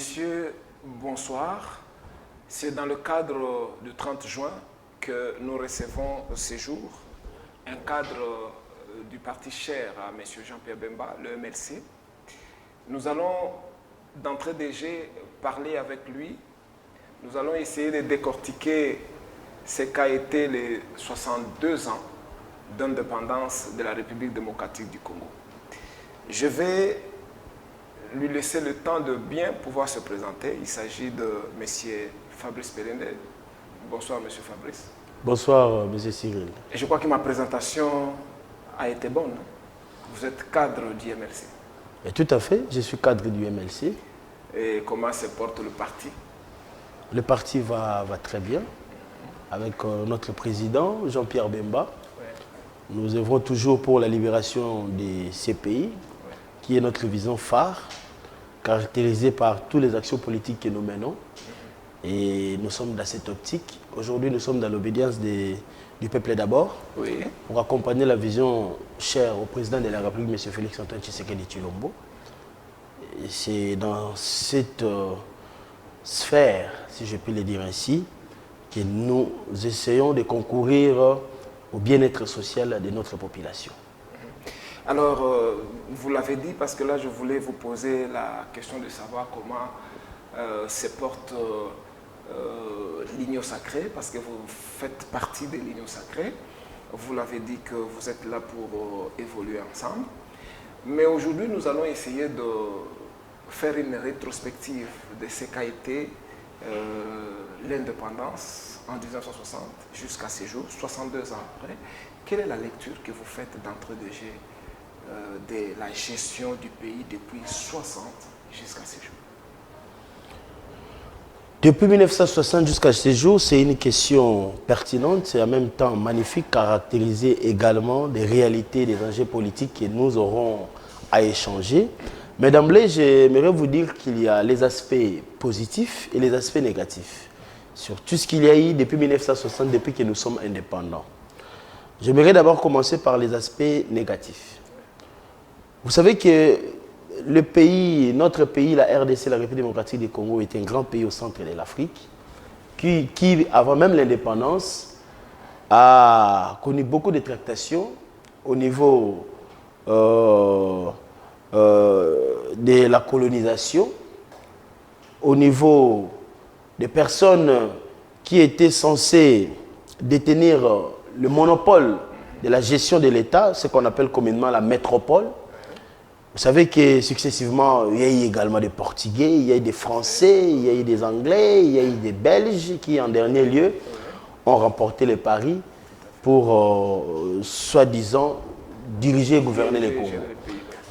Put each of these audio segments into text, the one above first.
messieurs, bonsoir. C'est dans le cadre du 30 juin que nous recevons au séjour un cadre du parti cher à M. Jean-Pierre Bemba, le MLC. Nous allons d'entrée de jeu parler avec lui. Nous allons essayer de décortiquer ce qu'a été les 62 ans d'indépendance de la République démocratique du Congo. Je vais lui laisser le temps de bien pouvoir se présenter. Il s'agit de M. Fabrice Pelende. Bonsoir, M. Fabrice. Bonsoir, M. Cyril. Et je crois que ma présentation a été bonne. Vous êtes cadre du MLC. Et tout à fait, je suis cadre du MLC. Et comment se porte le parti? Le parti va très bien. Avec notre président, Jean-Pierre Bemba. Ouais. Nous œuvrons toujours pour la libération des CPI, qui est notre vision phare, caractérisée par toutes les actions politiques que nous menons. Et nous sommes dans cette optique. Aujourd'hui, nous sommes dans l'obédience du peuple d'abord, Oui. pour accompagner la vision chère au président de la République, M. Félix-Antoine Tshisekedi Tshilombo. Et c'est dans cette sphère, si je puis le dire ainsi, que nous essayons de concourir au bien-être social de notre population. Alors, vous l'avez dit, parce que là, je voulais vous poser la question de savoir comment se porte l'Union sacrée, parce que vous faites partie de l'Union sacrée. Vous l'avez dit que vous êtes là pour évoluer ensemble. Mais aujourd'hui, nous allons essayer de faire une rétrospective de ce qu'a été l'indépendance en 1960 jusqu'à ces jours, 62 ans après. Quelle est la lecture que vous faites d'entrée de jeu de la gestion du pays depuis 60 jusqu'à ces jours? Depuis 1960 jusqu'à ces jours, c'est une question pertinente et en même temps magnifique, caractérisée également des réalités, des enjeux politiques que nous aurons à échanger. Mais d'emblée, j'aimerais vous dire qu'il y a les aspects positifs et les aspects négatifs sur tout ce qu'il y a eu depuis 1960, depuis que nous sommes indépendants. J'aimerais d'abord commencer par les aspects négatifs. Vous savez que le pays, notre pays, la RDC, la République démocratique du Congo, est un grand pays au centre de l'Afrique qui, avant même l'indépendance, a connu beaucoup de tractations au niveau de la colonisation, au niveau des personnes qui étaient censées détenir le monopole de la gestion de l'État, ce qu'on appelle communément la métropole. Vous savez que successivement, il y a eu également des Portugais, il y a eu des Français, il y a eu des Anglais, il y a eu des Belges qui, en dernier lieu, ont remporté les paris pour, soi-disant, diriger et gouverner le Congo,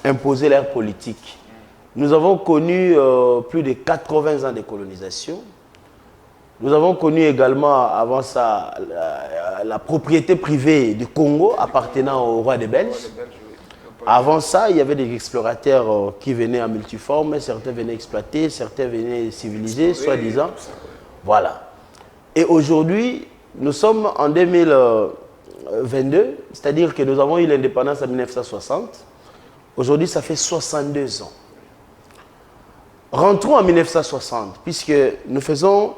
imposer leur politique. Nous avons connu plus de 80 ans de colonisation. Nous avons connu également, avant ça, la propriété privée du Congo appartenant au roi des Belges. Avant ça, il y avait des explorateurs qui venaient en multiforme, certains venaient exploiter, certains venaient civiliser, soi-disant. Voilà. Et aujourd'hui, nous sommes en 2022, c'est-à-dire que nous avons eu l'indépendance en 1960. Aujourd'hui, ça fait 62 ans. Rentrons en 1960, puisque nous faisons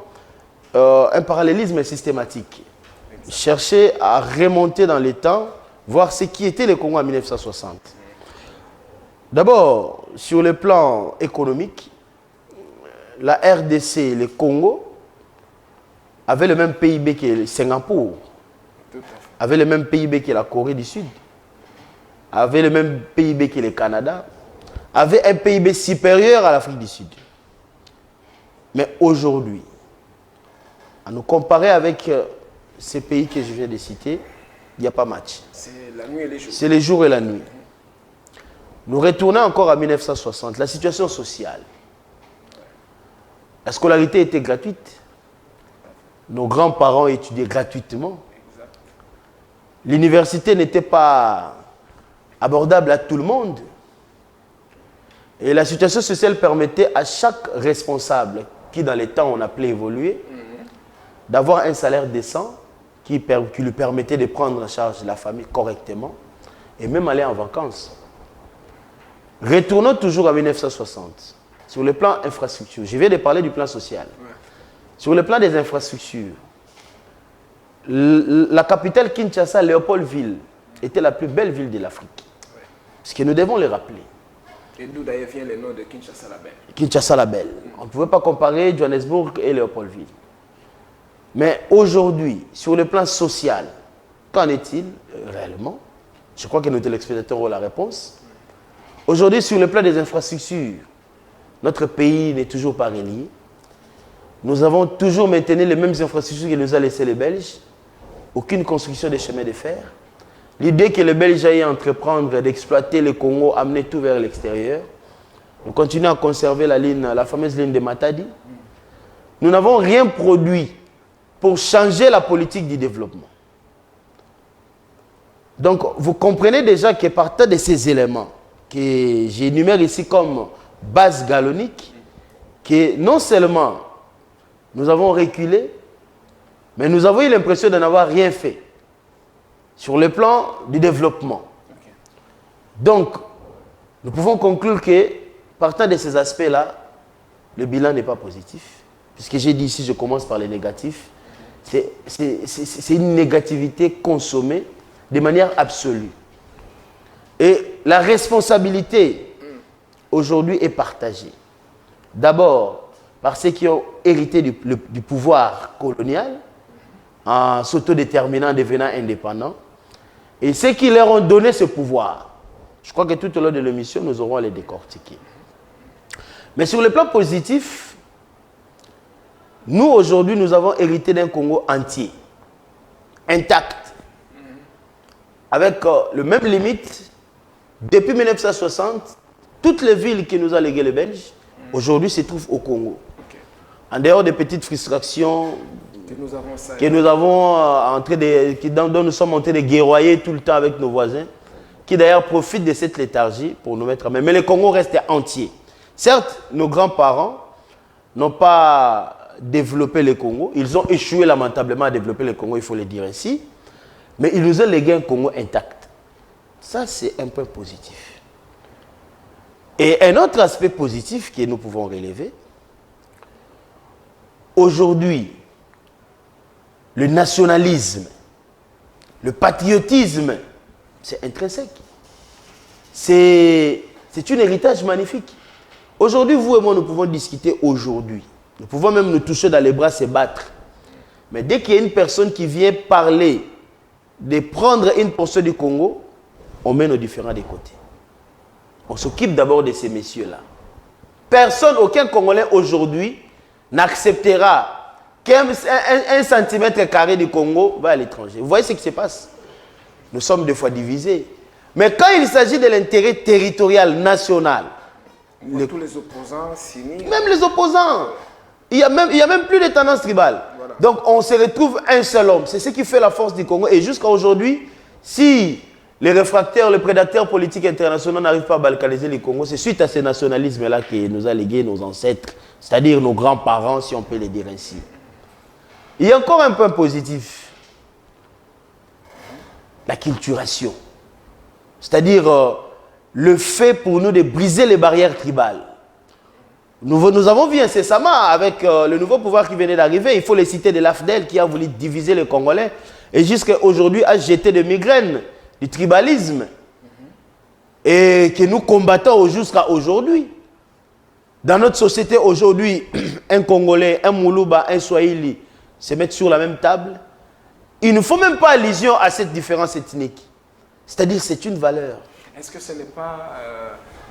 un parallélisme systématique. Chercher à remonter dans les temps, voir ce qui était le Congo en 1960. D'abord, sur le plan économique, la RDC, le Congo, avaient le même PIB que Singapour, avaient le même PIB que la Corée du Sud, avaient le même PIB que le Canada, avaient un PIB supérieur à l'Afrique du Sud. Mais aujourd'hui, à nous comparer avec ces pays que je viens de citer, il n'y a pas match. C'est la nuit et les jours. C'est les jours et la nuit. Nous retournons encore à 1960. La situation sociale. La scolarité était gratuite. Nos grands-parents étudiaient gratuitement. L'université n'était pas abordable à tout le monde. Et la situation sociale permettait à chaque responsable, qui dans les temps on appelait évoluer, d'avoir un salaire décent qui lui permettait de prendre en charge la famille correctement et même aller en vacances. Retournons toujours à 1960. sur le plan infrastructure. Je viens de parler du plan social. Ouais. Sur le plan des infrastructures, la capitale Kinshasa, Léopoldville, était la plus belle ville de l'Afrique. Ouais. Ce que nous devons le rappeler. Et d'où d'ailleurs vient le nom de Kinshasa la Belle. Kinshasa la Belle. On ne pouvait pas comparer Johannesburg et Léopoldville. Mais aujourd'hui, sur le plan social, qu'en est-il réellement? Je crois que nos téléspectateurs ont la réponse. Aujourd'hui, sur le plan des infrastructures, notre pays n'est toujours pas relié. Nous avons toujours maintenu les mêmes infrastructures que nous a laissées les Belges. Aucune construction de chemin de fer. L'idée que les Belges aillent entreprendre d'exploiter le Congo, amener tout vers l'extérieur. Nous continuons à conserver la fameuse ligne de Matadi. Nous n'avons rien produit pour changer la politique du développement. Donc, vous comprenez déjà que partant de ces éléments que j'énumère ici comme base galonique, que non seulement nous avons reculé, mais nous avons eu l'impression de n'avoir rien fait sur le plan du développement. Okay. Donc, nous pouvons conclure que, partant de ces aspects-là, le bilan n'est pas positif. Puisque j'ai dit ici, je commence par les négatifs. C'est une négativité consommée de manière absolue. Et la responsabilité, aujourd'hui, est partagée. D'abord, par ceux qui ont hérité du pouvoir colonial, en s'autodéterminant, en devenant indépendants, et ceux qui leur ont donné ce pouvoir. Je crois que tout au long de l'émission, nous aurons à les décortiquer. Mais sur le plan positif, nous, aujourd'hui, nous avons hérité d'un Congo entier, intact, avec le même limite. Depuis 1960, toutes les villes qui nous ont légué les Belges, aujourd'hui, se trouvent au Congo. Okay. En dehors des petites frustrations dont nous sommes en train de guerroyer tout le temps avec nos voisins, qui d'ailleurs profitent de cette léthargie pour nous mettre à main. Mais le Congo reste entier. Certes, nos grands-parents n'ont pas développé le Congo. Ils ont échoué lamentablement à développer le Congo, il faut le dire ainsi. Mais ils nous ont légué un Congo intact. Ça, c'est un point positif. Et un autre aspect positif que nous pouvons relever, aujourd'hui, le nationalisme, le patriotisme, c'est intrinsèque. C'est un héritage magnifique. Aujourd'hui, vous et moi, nous pouvons discuter aujourd'hui. Nous pouvons même nous toucher dans les bras, se battre. Mais dès qu'il y a une personne qui vient parler de prendre une portion du Congo, on met nos différends des côtés. On s'occupe d'abord de ces messieurs-là. Personne, aucun Congolais aujourd'hui n'acceptera qu'un centimètre carré du Congo va à l'étranger. Vous voyez ce qui se passe? Nous sommes des fois divisés. Mais quand il s'agit de l'intérêt territorial national, tous les opposants s'unissent. Même les opposants. Il y a même plus de tendance tribale. Voilà. Donc on se retrouve un seul homme. C'est ce qui fait la force du Congo. Et jusqu'à aujourd'hui, si les réfractaires, les prédateurs politiques internationaux n'arrivent pas à balkaniser le Congo, c'est suite à ce nationalisme-là que nous a légué nos ancêtres, c'est-à-dire nos grands-parents, si on peut les dire ainsi. Il y a encore un point positif. La culturation. C'est-à-dire le fait pour nous de briser les barrières tribales. Nous avons vu incessamment avec le nouveau pouvoir qui venait d'arriver, il faut les citer de l'AFDEL qui a voulu diviser les Congolais et jusqu'à aujourd'hui a jeté des migraines du tribalisme et que nous combattons jusqu'à aujourd'hui. Dans notre société aujourd'hui, un Congolais, un Moulouba, un Swahili se mettent sur la même table. Il ne faut même pas allusion à cette différence ethnique. C'est-à-dire c'est une valeur. Est-ce que ce n'est pas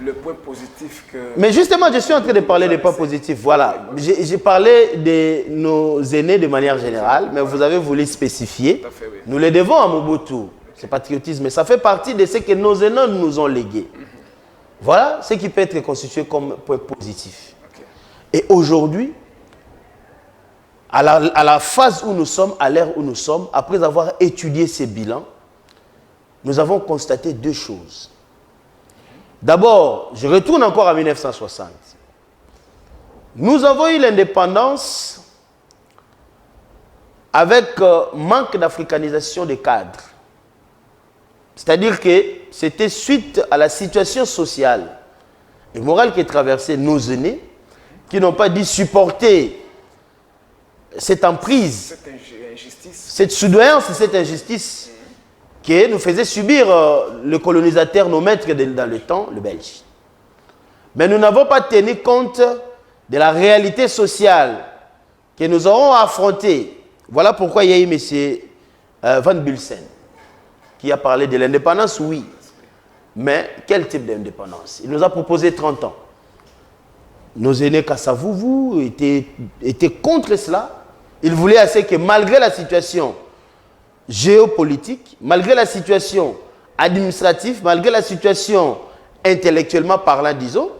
le point positif que... Mais justement, je suis en train de parler des points positifs. Voilà. J'ai parlé de nos aînés de manière générale, mais vous avez voulu spécifier. Tout à fait, oui. Nous les devons à Mobutu. C'est patriotisme. Mais ça fait partie de ce que nos aînés nous ont légué. Voilà ce qui peut être constitué comme point positif. Okay. Et aujourd'hui, à la phase où nous sommes, à l'ère où nous sommes, après avoir étudié ces bilans, nous avons constaté deux choses. D'abord, je retourne encore à 1960. Nous avons eu l'indépendance avec manque d'africanisation des cadres. C'est-à-dire que c'était suite à la situation sociale et morale qui traversait nos aînés qui n'ont pas dû supporter cette emprise, Cette injustice. cette soudoyance, cette injustice qui nous faisait subir le colonisateur, nos maîtres dans le temps, le Belge. Mais nous n'avons pas tenu compte de la réalité sociale que nous aurons à affronter. Voilà pourquoi il y a eu M. Van Bulsen qui a parlé de l'indépendance, oui. Mais quel type d'indépendance? Il nous a proposé 30 ans. Nos aînés Kassavouvou étaient contre cela. Ils voulaient assez que malgré la situation géopolitique, malgré la situation administrative, malgré la situation intellectuellement parlant, disons,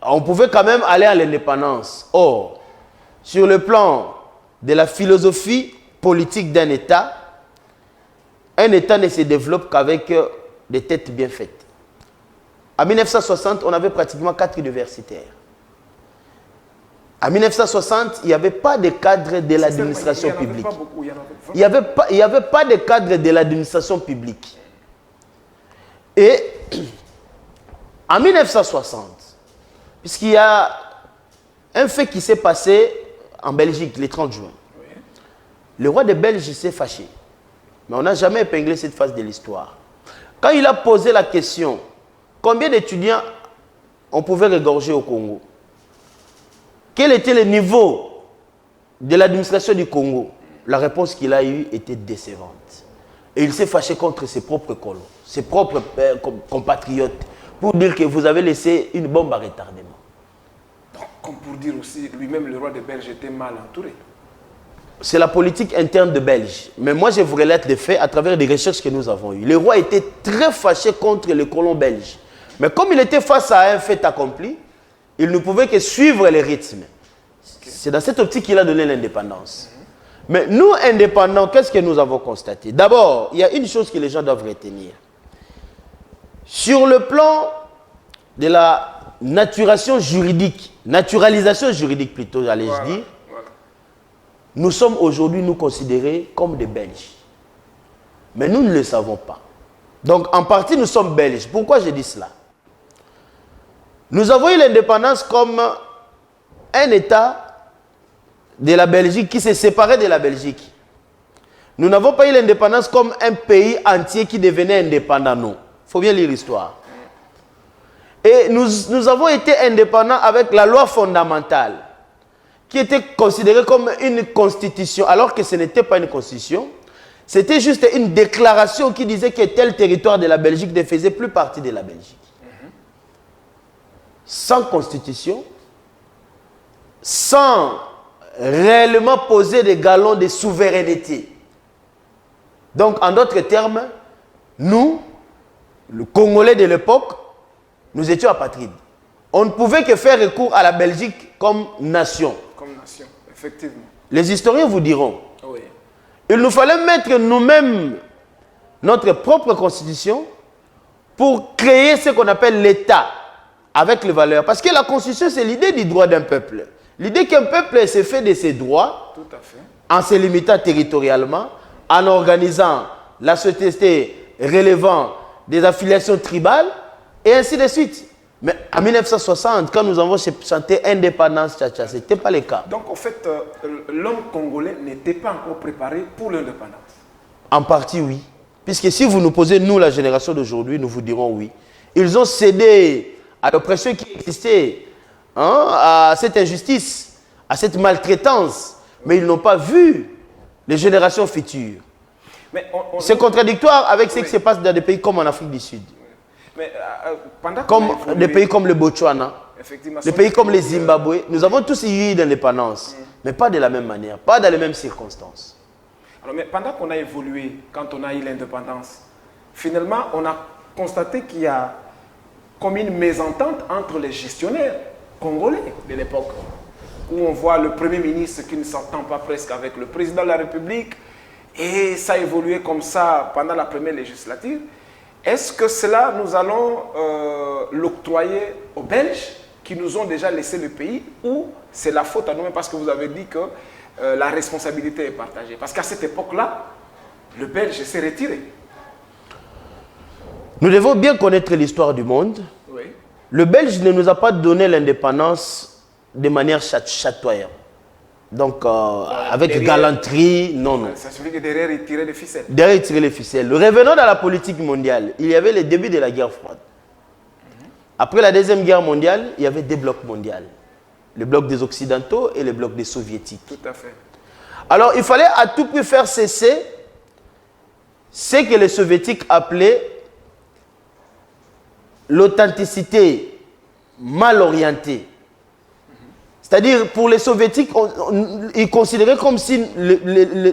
on pouvait quand même aller à l'indépendance. Or, sur le plan de la philosophie politique d'un État ne se développe qu'avec des têtes bien faites. En 1960, on avait pratiquement 4 universitaires. En 1960, il n'y avait pas de cadre de l'administration publique. Il n'y avait pas de cadre de l'administration publique. Et en 1960, puisqu'il y a un fait qui s'est passé en Belgique le 30 juin, le roi de Belge s'est fâché. Mais on n'a jamais épinglé cette phase de l'histoire. Quand il a posé la question, combien d'étudiants on pouvait regorger au Congo? Quel était le niveau de l'administration du Congo? La réponse qu'il a eue était décevante. Et il s'est fâché contre ses propres colons, ses propres compatriotes, pour dire que vous avez laissé une bombe à retardement. Donc, comme pour dire aussi, lui-même, le roi de Belge était mal entouré. C'est la politique interne de Belge. Mais moi, je vous relate les faits à travers des recherches que nous avons eues. Le roi était très fâché contre les colons belges. Mais comme il était face à un fait accompli, il ne pouvait que suivre les rythmes. C'est dans cette optique qu'il a donné l'indépendance. Mais nous, indépendants, qu'est-ce que nous avons constaté? D'abord, il y a une chose que les gens doivent retenir. Sur le plan de la naturalisation juridique plutôt, allais-je dire, nous sommes aujourd'hui, nous considérés comme des Belges. Mais nous ne le savons pas. Donc, en partie, nous sommes Belges. Pourquoi je dis cela? Nous avons eu l'indépendance comme un État de la Belgique qui s'est séparé de la Belgique. Nous n'avons pas eu l'indépendance comme un pays entier qui devenait indépendant, non. Il faut bien lire l'histoire. Et nous avons été indépendants avec la loi fondamentale, qui était considérée comme une constitution, alors que ce n'était pas une constitution. C'était juste une déclaration qui disait que tel territoire de la Belgique ne faisait plus partie de la Belgique. Sans constitution, sans réellement poser des galons de souveraineté. Donc, en d'autres termes, nous, le Congolais de l'époque, nous étions apatrides. On ne pouvait que faire recours à la Belgique comme nation. Comme nation, effectivement. Les historiens vous diront, Oui. il nous fallait mettre nous-mêmes notre propre constitution pour créer ce qu'on appelle l'État avec les valeurs. Parce que la constitution, c'est l'idée du droit d'un peuple. L'idée qu'un peuple se fait de ses droits, Tout à fait. en se limitant territorialement, en organisant la société relevant des affiliations tribales, et ainsi de suite. Mais en 1960, quand nous avons chanté Indépendance Tcha-Tcha, ce n'était pas le cas. Donc, en fait, l'homme congolais n'était pas encore préparé pour l'indépendance. En partie, oui. Puisque si vous nous posez, nous, la génération d'aujourd'hui, nous vous dirons oui. Ils ont cédé à l'oppression qui existait, à cette injustice, à cette maltraitance. Mais ils n'ont pas vu les générations futures. C'est contradictoire avec ce qui se passe dans des pays comme en Afrique du Sud. Mais, pendant Comme des pays comme le Botswana, des pays comme le Zimbabwe. Nous avons tous eu l'indépendance, mais pas de la même manière, pas dans les mêmes circonstances. Alors, mais pendant qu'on a évolué, quand on a eu l'indépendance, finalement, on a constaté qu'il y a comme une mésentente entre les gestionnaires congolais de l'époque, où on voit le Premier ministre qui ne s'entend pas presque avec le président de la République, et ça a évolué comme ça pendant la première législature. Est-ce que cela, nous allons l'octroyer aux Belges qui nous ont déjà laissé le pays, ou c'est la faute à nous-mêmes parce que vous avez dit que la responsabilité est partagée? Parce qu'à cette époque-là, le Belge s'est retiré. Nous devons bien connaître l'histoire du monde. Oui. Le Belge ne nous a pas donné l'indépendance de manière chatoyante. Donc, avec derrière, galanterie, non. Ça signifie que derrière, il tirait les ficelles. Derrière, il tirait les ficelles. Revenons dans la politique mondiale. Il y avait le début de la guerre froide. Après la Deuxième Guerre mondiale, il y avait deux blocs mondiaux. Le bloc des Occidentaux et le bloc des Soviétiques. Tout à fait. Alors, il fallait à tout prix faire cesser ce que les Soviétiques appelaient l'authenticité mal orientée. C'est-à-dire, pour les Soviétiques, ils considéraient comme si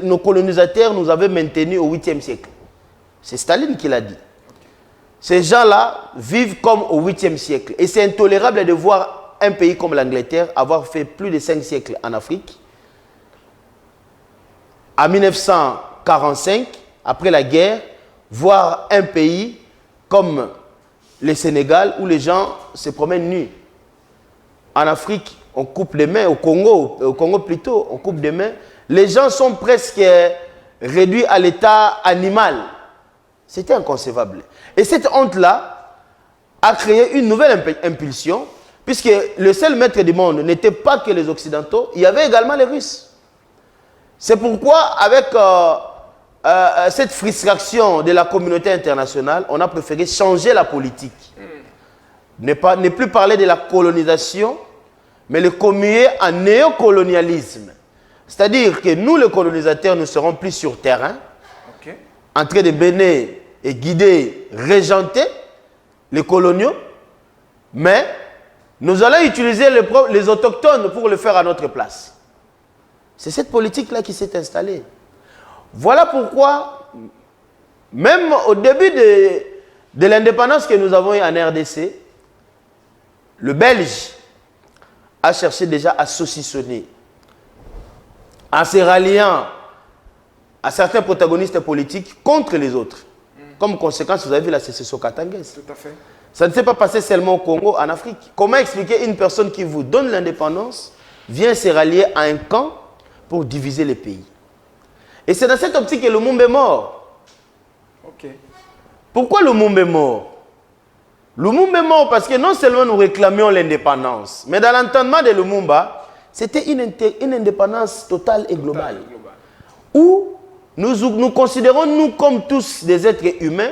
nos colonisateurs nous avaient maintenus au 8e siècle. C'est Staline qui l'a dit. Ces gens-là vivent comme au 8e siècle. Et c'est intolérable de voir un pays comme l'Angleterre avoir fait plus de 5 siècles en Afrique. En 1945, après la guerre, voir un pays comme le Sénégal où les gens se promènent nus. En Afrique, on coupe les mains, au Congo plutôt, on coupe des mains. Les gens sont presque réduits à l'état animal. C'était inconcevable. Et cette honte-là a créé une nouvelle impulsion, puisque le seul maître du monde n'était pas que les Occidentaux, il y avait également les Russes. C'est pourquoi, avec cette frustration de la communauté internationale, on a préféré changer la politique. Ne plus parler de la colonisation, mais le commuer en néocolonialisme. C'est-à-dire que nous, les colonisateurs, ne serons plus sur terrain, en train de mener et guider, régenter les coloniaux, mais nous allons utiliser les autochtones pour le faire à notre place. C'est cette politique-là qui s'est installée. Voilà pourquoi, même au début de l'indépendance que nous avons eue en RDC, le Belge a cherché déjà à saucissonner, en se ralliant à certains protagonistes politiques contre les autres. Comme conséquence, vous avez vu la sécession katangaise. Tout à fait. Ça ne s'est pas passé seulement au Congo, en Afrique. Comment expliquer une personne qui vous donne l'indépendance vient se rallier à un camp pour diviser les pays? Et c'est dans cette optique que Lumumba est mort. Pourquoi Lumumba est mort? Lumumba est mort parce que non seulement nous réclamions l'indépendance, mais dans l'entendement de Lumumba, c'était une indépendance totale et globale. Où nous considérons nous comme tous des êtres humains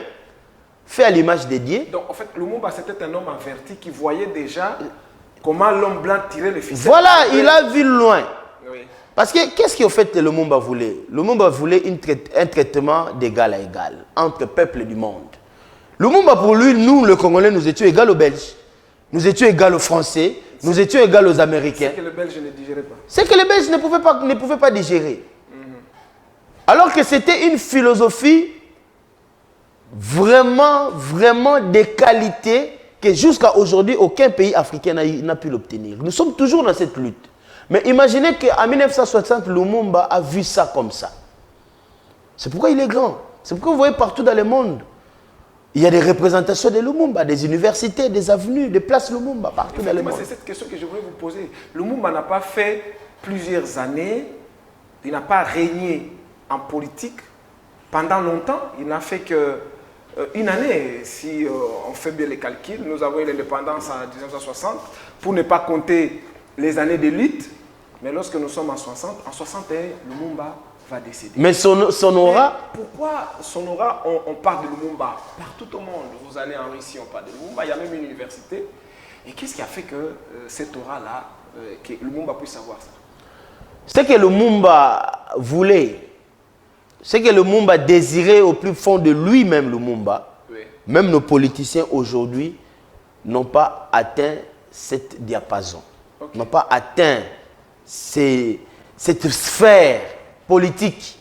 faits à l'image de Dieu. Donc en fait, Lumumba c'était un homme averti qui voyait déjà comment l'homme blanc tirait les ficelles. Voilà, il a vu loin. Oui. Parce que qu'est-ce qu'en fait Lumumba voulait? Lumumba voulait un traitement d'égal à égal entre peuples du monde. Lumumba, pour lui, nous, le Congolais, nous étions égaux aux Belges. Nous étions égaux aux Français. Nous étions égaux aux Américains. C'est que les Belges ne digéraient pas. C'est que les Belges ne pouvaient pas digérer. Alors que c'était une philosophie vraiment, vraiment de qualité que jusqu'à aujourd'hui, aucun pays africain n'a pu l'obtenir. Nous sommes toujours dans cette lutte. Mais imaginez qu'en 1960, Lumumba a vu ça comme ça. C'est pourquoi il est grand. C'est pourquoi vous voyez partout dans le monde, il y a des représentations de Lumumba, des universités, des avenues, des places Lumumba, partout dans le monde. C'est cette question que je voulais vous poser. Lumumba n'a pas fait plusieurs années, il n'a pas régné en politique pendant longtemps. Il n'a fait qu'une année, si on fait bien les calculs. Nous avons eu l'indépendance en 1960, pour ne pas compter les années de lutte. Mais lorsque nous sommes en 60, en 61, Lumumba va décéder. Mais son aura... Mais pourquoi son aura, on parle de Lumumba partout au monde? Vous allez en Russie, on parle de Lumumba, il y a même une université. Et qu'est-ce qui a fait que cette aura-là, que Lumumba puisse avoir ça? Ce que Lumumba voulait, ce que Lumumba désirait au plus fond de lui-même, Lumumba, oui. Même nos politiciens aujourd'hui n'ont pas atteint cette diapason, n'ont pas atteint cette sphère politique.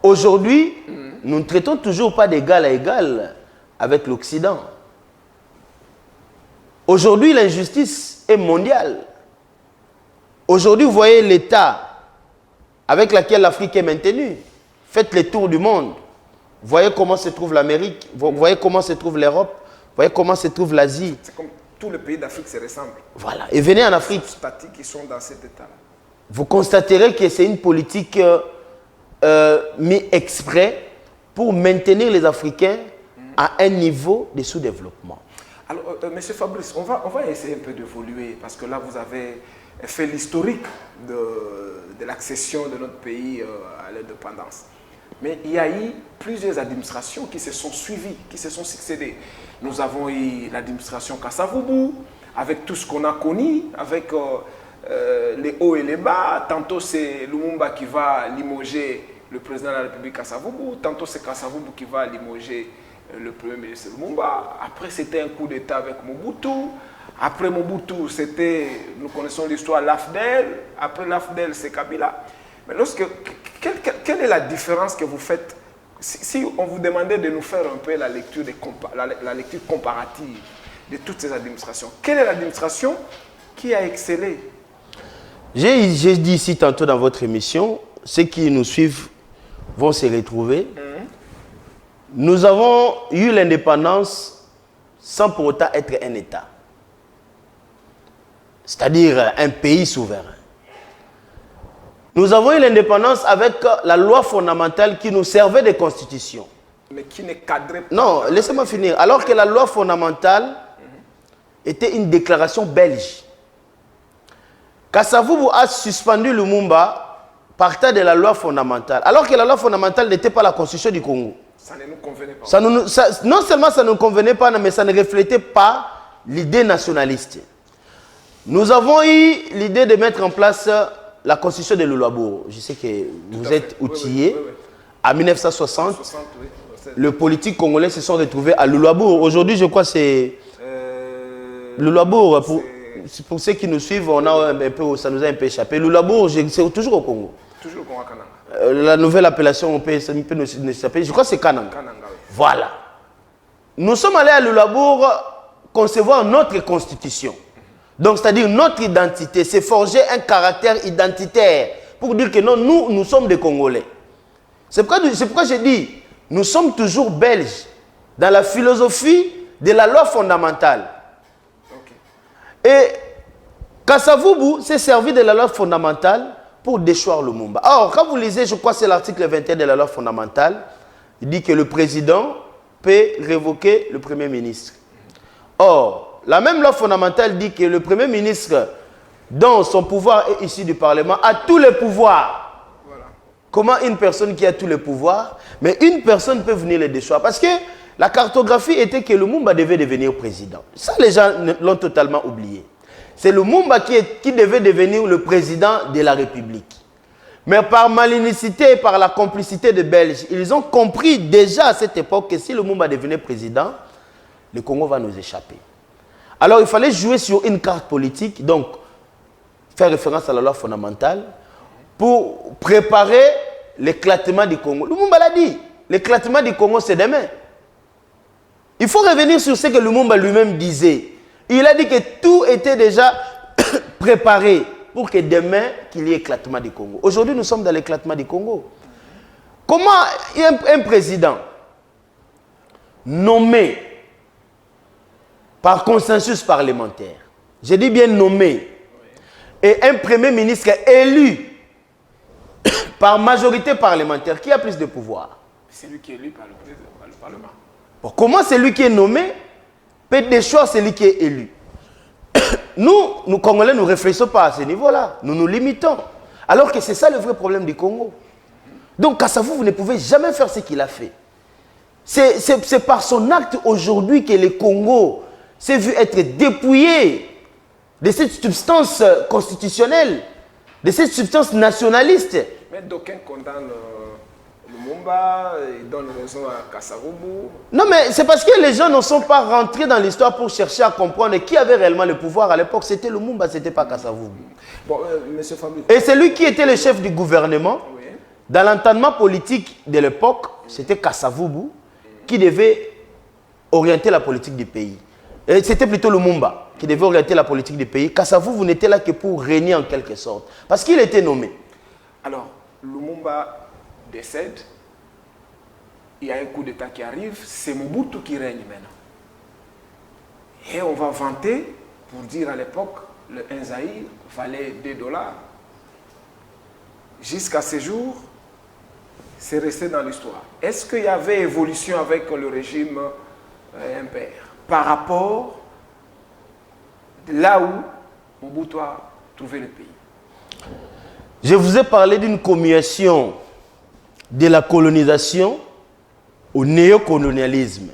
Aujourd'hui, nous ne traitons toujours pas d'égal à égal avec l'Occident. Aujourd'hui, l'injustice est mondiale. Aujourd'hui, vous voyez l'état avec lequel l'Afrique est maintenue. Faites le tour du monde. Voyez comment se trouve l'Amérique, voyez comment se trouve l'Europe, voyez comment se trouve l'Asie. C'est comme tous les pays d'Afrique se ressemblent. Voilà. Et venez en Afrique. Les statiques qui sont dans cet état. Vous constaterez que c'est une politique mise exprès pour maintenir les Africains à un niveau de sous-développement. Alors, Monsieur Fabrice, on va essayer un peu d'évoluer parce que là, vous avez fait l'historique de l'accession de notre pays à l'indépendance. Mais il y a eu plusieurs administrations qui se sont suivies, qui se sont succédées. Nous avons eu l'administration Kasavubu, avec tout ce qu'on a connu, avec les hauts et les bas. Tantôt, c'est Lumumba qui va limoger le président de la République Kasavubu. Tantôt, c'est Kasavubu qui va limoger le premier ministre Lumumba. Après, c'était un coup d'État avec Mobutu. Après Mobutu, c'était, nous connaissons l'histoire, l'AFDEL. Après l'AFDEL, c'est Kabila. Mais quelle est la différence que vous faites si on vous demandait de nous faire un peu la lecture, la lecture comparative de toutes ces administrations? Quelle est l'administration qui a excellé? J'ai dit ici tantôt dans votre émission, ceux qui nous suivent vont se retrouver. Nous avons eu l'indépendance sans pour autant être un État. C'est-à-dire un pays souverain. Nous avons eu l'indépendance avec la loi fondamentale qui nous servait de constitution. Mais qui ne cadrait pas. Non, laissez-moi finir. Alors que la loi fondamentale était une déclaration belge. Kasavubu a suspendu Lumumba partant de la loi fondamentale. Alors que la loi fondamentale n'était pas la constitution du Congo. Ça ne nous convenait pas. Non seulement ça ne nous convenait pas, mais ça ne reflétait pas l'idée nationaliste. Nous avons eu l'idée de mettre en place la constitution de Lulabour. Je sais que vous êtes outillés. Oui. En 1960, les politiques congolais se sont retrouvés à Lulabour. Aujourd'hui, je crois que c'est Lulabour. Pour ceux qui nous suivent, on a un peu, ça nous a un peu échappé. Lulabour, c'est toujours au Congo. Toujours au Congo, à Kananga. La nouvelle appellation, on peut nous échapper. Je crois que c'est Kananga. Kananga, oui. Voilà. Nous sommes allés à Lulabour concevoir notre constitution. Donc, c'est-à-dire notre identité, c'est forger un caractère identitaire pour dire que non, nous sommes des Congolais. C'est pourquoi je dis, nous sommes toujours belges dans la philosophie de la loi fondamentale. Okay. Et Kasavubu s'est servi de la loi fondamentale pour déchoir Lumumba. Or, quand vous lisez, je crois que c'est l'article 21 de la loi fondamentale, il dit que le président peut révoquer le premier ministre. Or, la même loi fondamentale dit que le Premier ministre, dont son pouvoir est issu du Parlement, a tous les pouvoirs. Voilà. Comment une personne qui a tous les pouvoirs, mais une personne peut venir le déchoir? Parce que la cartographie était que Lumumba devait devenir président. Ça, les gens l'ont totalement oublié. C'est Lumumba qui devait devenir le président de la République. Mais par malignité et par la complicité des Belges, ils ont compris déjà à cette époque que si Lumumba devenait président, le Congo va nous échapper. Alors, il fallait jouer sur une carte politique, donc faire référence à la loi fondamentale, pour préparer l'éclatement du Congo. Lumumba l'a dit, l'éclatement du Congo, c'est demain. Il faut revenir sur ce que Lumumba lui-même disait. Il a dit que tout était déjà préparé pour que demain, qu'il y ait éclatement du Congo. Aujourd'hui, nous sommes dans l'éclatement du Congo. Comment un président nommé par consensus parlementaire, je dis bien nommé, et un premier ministre élu par majorité parlementaire, qui a plus de pouvoir? C'est lui qui est élu par le Parlement. Bon, comment celui qui est nommé peut déchoir celui qui est élu? Nous, Congolais, nous ne réfléchissons pas à ce niveau-là. Nous nous limitons. Alors que c'est ça le vrai problème du Congo. Donc, Kasavubu, vous ne pouvez jamais faire ce qu'il a fait. C'est par son acte aujourd'hui que le Congo s'est vu être dépouillé de cette substance constitutionnelle, de cette substance nationaliste. Mais d'aucuns condamnent Lumumba, ils donnent raison à Kasavubu. Non, mais c'est parce que les gens ne sont pas rentrés dans l'histoire pour chercher à comprendre qui avait réellement le pouvoir à l'époque. C'était Lumumba, ce n'était pas Kasavubu. Bon, monsieur Fabrice. Et celui qui était le chef du gouvernement, oui, dans l'entendement politique de l'époque, c'était Kasavubu qui devait orienter la politique du pays. C'était plutôt Lumumba qui devait orienter la politique du pays. Kasavubu n'était là que pour régner en quelque sorte. Parce qu'il était nommé. Alors, Lumumba décède. Il y a un coup d'État qui arrive. C'est Mobutu qui règne maintenant. Et on va vanter pour dire à l'époque, le 1 Zaïre valait $2. Jusqu'à ce jour, c'est resté dans l'histoire. Est-ce qu'il y avait évolution avec le régime impère? par rapport là où Mobutu a trouvé le pays. Je vous ai parlé d'une commuation de la colonisation au néocolonialisme.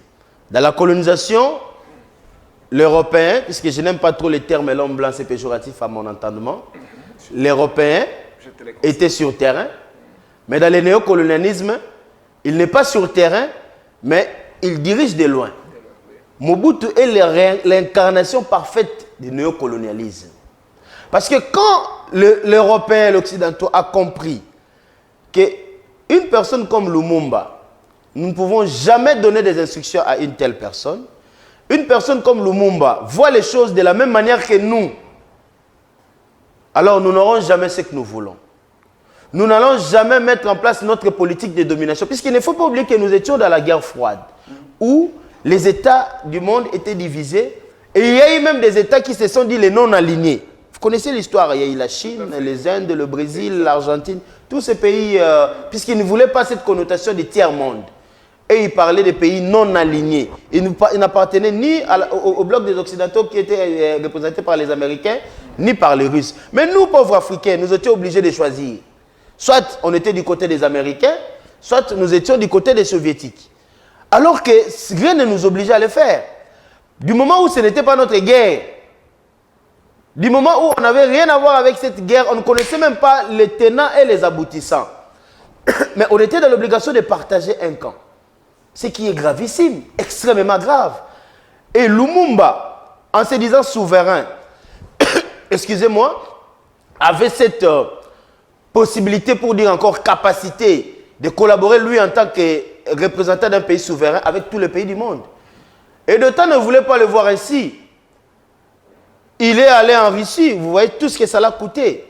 Dans la colonisation, l'Européen, puisque je n'aime pas trop les termes l'homme blanc, c'est péjoratif à mon entendement, l'Européen était sur terrain, mais dans le néocolonialisme, il n'est pas sur terrain, mais il dirige de loin. Mobutu est l'incarnation parfaite du néocolonialisme. Parce que quand l'Européen, l'Occidental a compris qu'une personne comme Lumumba, nous ne pouvons jamais donner des instructions à une telle personne. Une personne comme Lumumba voit les choses de la même manière que nous. Alors nous n'aurons jamais ce que nous voulons. Nous n'allons jamais mettre en place notre politique de domination. Puisqu'il ne faut pas oublier que nous étions dans la guerre froide, où les États du monde étaient divisés. Et il y a eu même des États qui se sont dit les non-alignés. Vous connaissez l'histoire, il y a eu la Chine, les Indes, le Brésil, l'Argentine, tous ces pays, puisqu'ils ne voulaient pas cette connotation du tiers-monde. Et ils parlaient des pays non alignés. Ils n'appartenaient ni au bloc des Occidentaux qui était représenté par les Américains, ni par les Russes. Mais nous, pauvres Africains, nous étions obligés de choisir. Soit on était du côté des Américains, soit nous étions du côté des Soviétiques. Alors que rien ne nous obligeait à le faire. Du moment où ce n'était pas notre guerre, du moment où on n'avait rien à voir avec cette guerre, on ne connaissait même pas les tenants et les aboutissants. Mais on était dans l'obligation de partager un camp. Ce qui est gravissime, extrêmement grave. Et Lumumba, en se disant souverain, excusez-moi, avait cette possibilité, pour dire encore capacité, de collaborer lui en tant que représentant d'un pays souverain avec tous les pays du monde. Et d'État ne voulait pas le voir ainsi. Il est allé en Russie, vous voyez tout ce que ça l'a coûté.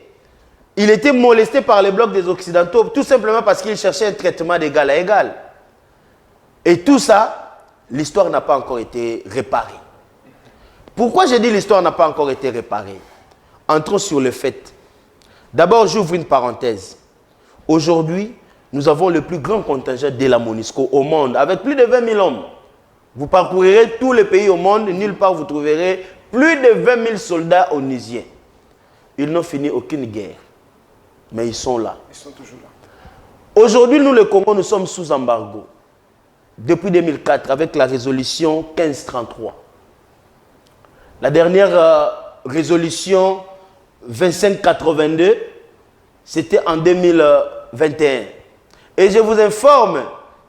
Il était molesté par les blocs des Occidentaux, tout simplement parce qu'il cherchait un traitement d'égal à égal. Et tout ça, l'histoire n'a pas encore été réparée. Pourquoi j'ai dit l'histoire n'a pas encore été réparée? Entrons sur le fait. D'abord, j'ouvre une parenthèse. Aujourd'hui, nous avons le plus grand contingent de la MONUSCO au monde, avec plus de 20 000 hommes. Vous parcourrez tous les pays au monde, nulle part vous trouverez plus de 20 000 soldats onusiens. Ils n'ont fini aucune guerre, mais ils sont là. Ils sont toujours là. Aujourd'hui, nous, le Congo, nous sommes sous embargo. Depuis 2004, avec la résolution 1533. La dernière résolution 2582, c'était en 2021. Et je vous informe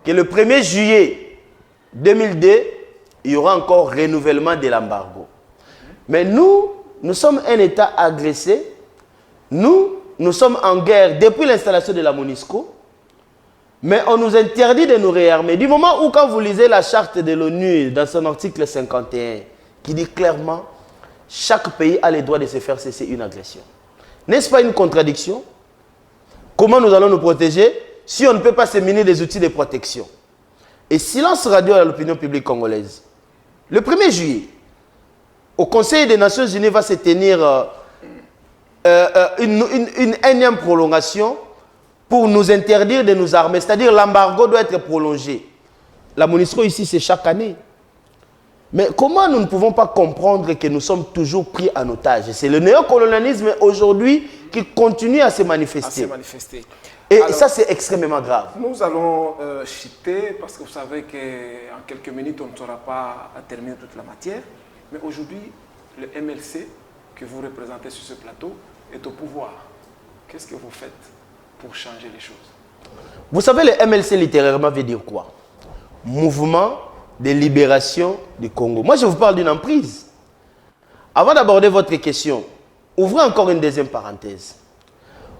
que le 1er juillet 2002, il y aura encore renouvellement de l'embargo. Mais nous sommes un État agressé. Nous sommes en guerre depuis l'installation de la MONUSCO. Mais on nous interdit de nous réarmer. Du moment où, quand vous lisez la charte de l'ONU, dans son article 51, qui dit clairement, chaque pays a le droit de se faire cesser une agression. N'est-ce pas une contradiction? Comment nous allons nous protéger si on ne peut pas se munir des outils de protection? Et silence radio à l'opinion publique congolaise. Le 1er juillet, au Conseil des Nations Unies va se tenir une énième prolongation pour nous interdire de nous armer. C'est-à-dire l'embargo doit être prolongé. La MONUSCO ici, c'est chaque année. Mais comment nous ne pouvons pas comprendre que nous sommes toujours pris en otage? C'est le néocolonialisme aujourd'hui qui continue à se manifester. Et alors, ça, c'est extrêmement grave. Nous allons chuter parce que vous savez qu'en quelques minutes, on ne saura pas terminer toute la matière. Mais aujourd'hui, le MLC que vous représentez sur ce plateau est au pouvoir. Qu'est-ce que vous faites pour changer les choses? Vous savez, le MLC littérairement veut dire quoi? Mouvement de libération du Congo. Moi, je vous parle d'une emprise. Avant d'aborder votre question, ouvrez encore une deuxième parenthèse.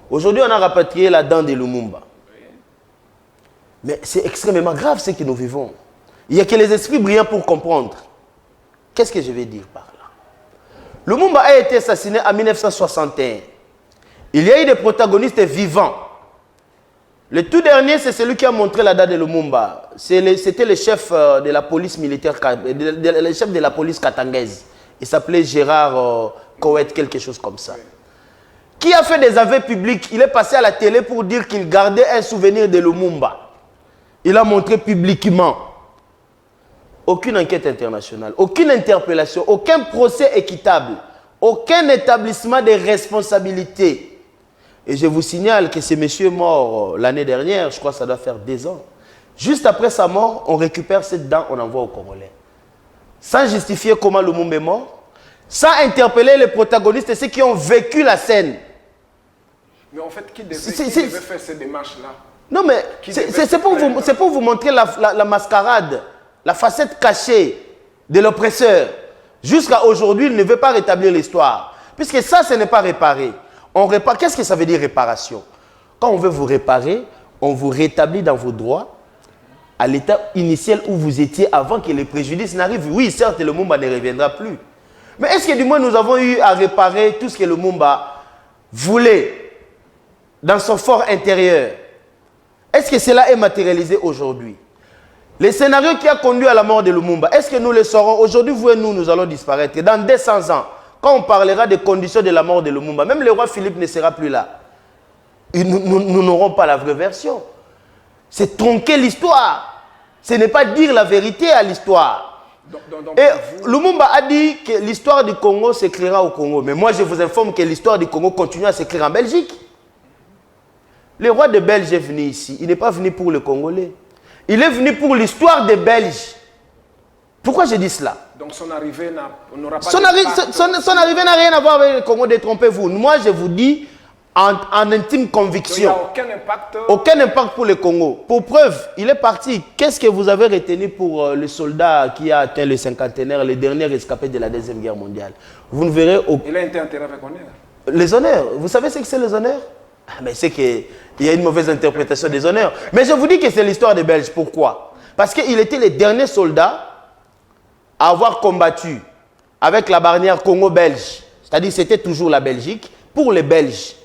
Aujourd'hui, on a rapatrié la dent de Lumumba. Mais c'est extrêmement grave ce que nous vivons. Il n'y a que les esprits brillants pour comprendre. Qu'est-ce que je vais dire par là? Lumumba a été assassiné en 1961. Il y a eu des protagonistes vivants. Le tout dernier, c'est celui qui a montré la date de Lumumba. C'était le chef de la police militaire, le chef de la police katangaise. Il s'appelait Gérard Kowet, quelque chose comme ça. Qui a fait des aveux publics. Il est passé à la télé pour dire qu'il gardait un souvenir de Lumumba. Il a montré publiquement. aucune enquête internationale, aucune interpellation, aucun procès équitable, aucun établissement de responsabilité. Et je vous signale que ce monsieur est mort l'année dernière, je crois que ça doit faire 2 ans. Juste après sa mort, on récupère cette dent, on envoie au Congolais. Sans justifier comment Lumumba est mort, sans interpeller les protagonistes et ceux qui ont vécu la scène. Mais en fait, qui devait faire ces démarches-là? Non, mais c'est pour vous montrer la mascarade, la facette cachée de l'oppresseur. Jusqu'à aujourd'hui, il ne veut pas rétablir l'histoire. Puisque ça, ce n'est pas réparer. On répare. Qu'est-ce que ça veut dire réparation? Quand on veut vous réparer, on vous rétablit dans vos droits à l'état initial où vous étiez avant que les préjudices n'arrivent. Oui, certes, le Lumumba ne reviendra plus. Mais est-ce que du moins nous avons eu à réparer tout ce que le Lumumba voulait dans son fort intérieur? Est-ce que cela est matérialisé aujourd'hui? Le scénario qui a conduit à la mort de Lumumba, est-ce que nous le saurons? Aujourd'hui, vous et nous allons disparaître. Dans 200 ans, quand on parlera des conditions de la mort de Lumumba, même le roi Philippe ne sera plus là. Nous n'aurons pas la vraie version. C'est tronquer l'histoire. Ce n'est pas dire la vérité à l'histoire. Et Lumumba a dit que l'histoire du Congo s'écrira au Congo. Mais moi, je vous informe que l'histoire du Congo continue à s'écrire en Belgique. Le roi de Belge est venu ici. Il n'est pas venu pour le Congolais. Il est venu pour l'histoire des Belges. Pourquoi je dis cela? Donc son arrivée n'aura pas son arrivée n'a rien à voir avec le Congo, détrompez-vous. Moi, je vous dis en intime conviction. Donc, il n'y a aucun impact. Aucun impact pour le Congo. Pour preuve, il est parti. Qu'est-ce que vous avez retenu pour le soldat qui a atteint le cinquantenaire, le dernier rescapé de la Deuxième Guerre mondiale? Vous ne verrez aucun... Il a été enterré avec honneur. Les honneurs. Vous savez ce que c'est les honneurs? Mais c'est qu'il y a une mauvaise interprétation des honneurs. Mais je vous dis que c'est l'histoire des Belges. Pourquoi? Parce qu'il était le dernier soldat à avoir combattu avec la barrière Congo-Belge. C'est-à-dire que c'était toujours la Belgique pour les Belges.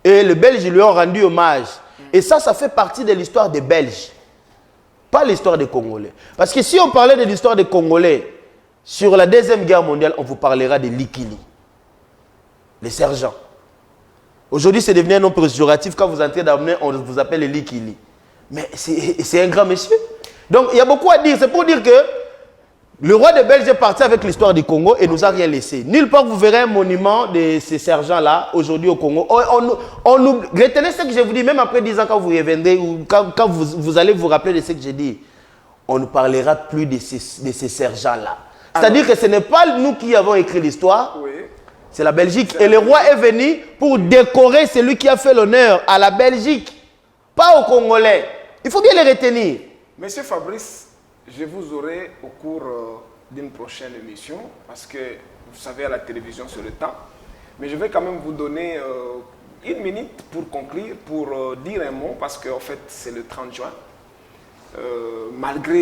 Et les Belges lui ont rendu hommage. Et ça fait partie de l'histoire des Belges. Pas l'histoire des Congolais. Parce que si on parlait de l'histoire des Congolais sur la Deuxième Guerre mondiale, on vous parlera de Likili, les sergents. Aujourd'hui, c'est devenu un nom péjoratif. Quand vous entrez dans le on vous appelle les Likili. Mais c'est un grand monsieur. Donc, il y a beaucoup à dire. C'est pour dire que le roi de Belge est parti avec l'histoire du Congo et nous a rien laissé. Nulle part vous verrez un monument de ces sergents-là aujourd'hui au Congo. Retenez ce que je vous dis, même après 10 ans quand vous reviendrez ou quand vous allez vous rappeler de ce que j'ai dit. On ne parlera plus de ces sergents-là. C'est-à-dire que ce n'est pas nous qui avons écrit l'histoire. Oui. C'est la Belgique. Et le roi est venu pour décorer celui qui a fait l'honneur à la Belgique, pas aux Congolais. Il faut bien les retenir. Monsieur Fabrice, je vous aurai au cours d'une prochaine émission, parce que vous savez, à la télévision, c'est le temps. Mais je vais quand même vous donner 1 minute pour conclure, pour dire un mot, parce qu'en fait, c'est le 30 juin. Malgré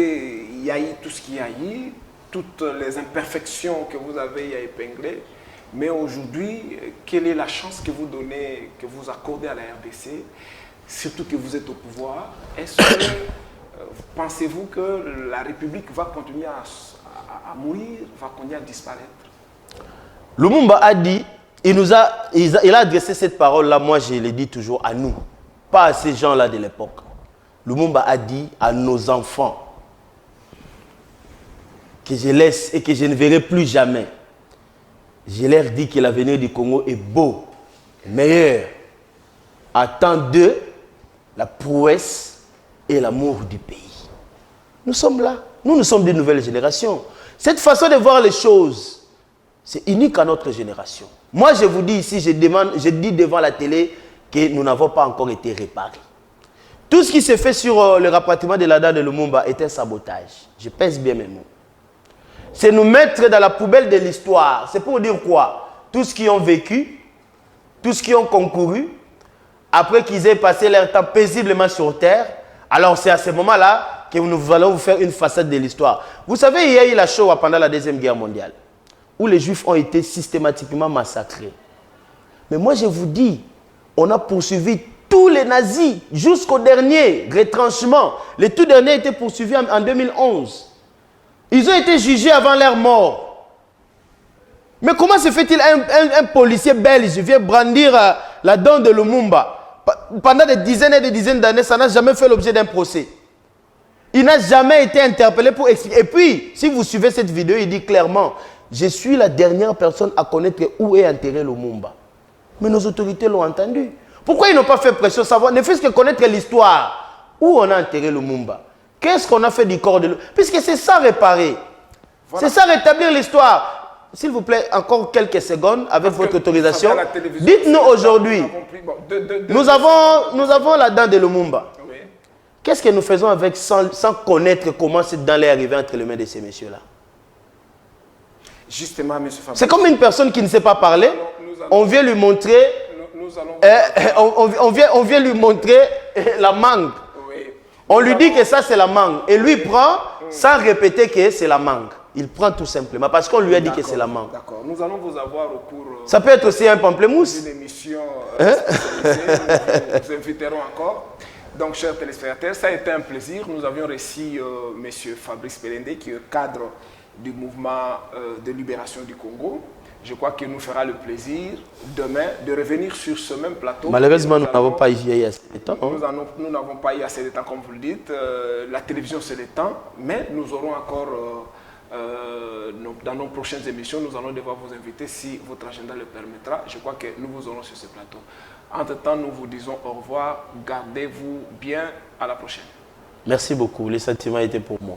il y a eu tout ce qu'il y a eu, toutes les imperfections que vous avez épinglées, mais aujourd'hui, quelle est la chance que vous donnez, que vous accordez à la RDC, surtout que vous êtes au pouvoir? Est-ce que pensez-vous que la République va continuer à mourir, va continuer à disparaître? Lumumba a dit, il a adressé cette parole-là, moi je l'ai dit toujours à nous, pas à ces gens-là de l'époque. Lumumba a dit à nos enfants que je laisse et que je ne verrai plus jamais. Je leur dis que l'avenir du Congo est beau, meilleur. Attends d'eux la prouesse et l'amour du pays. Nous sommes là. Nous sommes des nouvelles générations. Cette façon de voir les choses, c'est unique à notre génération. Moi, je vous dis ici, je dis devant la télé que nous n'avons pas encore été réparés. Tout ce qui s'est fait sur le rapatriement de la date de Lumumba est un sabotage. Je pèse bien mes mots. C'est nous mettre dans la poubelle de l'histoire. C'est pour dire quoi? Tous ceux qui ont vécu, tous ceux qui ont concouru, après qu'ils aient passé leur temps paisiblement sur terre, alors c'est à ce moment-là que nous allons vous faire une facette de l'histoire. Vous savez, il y a eu la Shoah pendant la Deuxième Guerre mondiale, où les Juifs ont été systématiquement massacrés. Mais moi, je vous dis, on a poursuivi tous les nazis jusqu'au dernier retranchement. Les tout derniers étaient poursuivis en 2011. Ils ont été jugés avant leur mort. Mais comment se fait-il un policier belge vient brandir la dent de Lumumba? Pendant des dizaines et des dizaines d'années, ça n'a jamais fait l'objet d'un procès. Il n'a jamais été interpellé pour expliquer. Et puis, si vous suivez cette vidéo, il dit clairement, je suis la dernière personne à connaître où est enterré Lumumba. Mais nos autorités l'ont entendu. Pourquoi ils n'ont pas fait pression savoir, ne fût-ce que connaître l'histoire, où on a enterré Lumumba? Qu'est-ce qu'on a fait du corps de Lumumba? Puisque c'est ça réparer. Voilà. C'est ça rétablir l'histoire. S'il vous plaît, encore quelques secondes, avec votre autorisation. Dites-nous aujourd'hui, nous avons la dent de Lumumba. Oui. Qu'est-ce que nous faisons avec sans connaître comment cette dent est arrivée entre les mains de ces messieurs-là? Justement, M. Fabrice. C'est comme une personne qui ne sait pas parler. On vient lui montrer, on vient lui montrer la mangue. Oui. On lui dit que ça c'est la mangue. Et lui prend sans répéter que c'est la mangue. Il prend tout simplement parce qu'on lui a dit que c'est la mangue. D'accord. Nous allons vous avoir au cours. Ça peut être aussi un pamplemousse. Une émission. Nous vous inviterons encore. Donc, chers téléspectateurs, ça a été un plaisir. Nous avions reçu M. Fabrice Pelende, qui est cadre du mouvement de libération du Congo. Je crois qu'il nous fera le plaisir demain de revenir sur ce même plateau. Malheureusement, nous n'avons pas eu assez de temps. Nous n'avons pas eu assez de temps, comme vous le dites. La télévision, c'est le temps. Mais nous aurons encore, dans nos prochaines émissions, nous allons devoir vous inviter si votre agenda le permettra. Je crois que nous vous aurons sur ce plateau. Entre-temps, nous vous disons au revoir. Gardez-vous bien. À la prochaine. Merci beaucoup. Le sentiment était pour moi.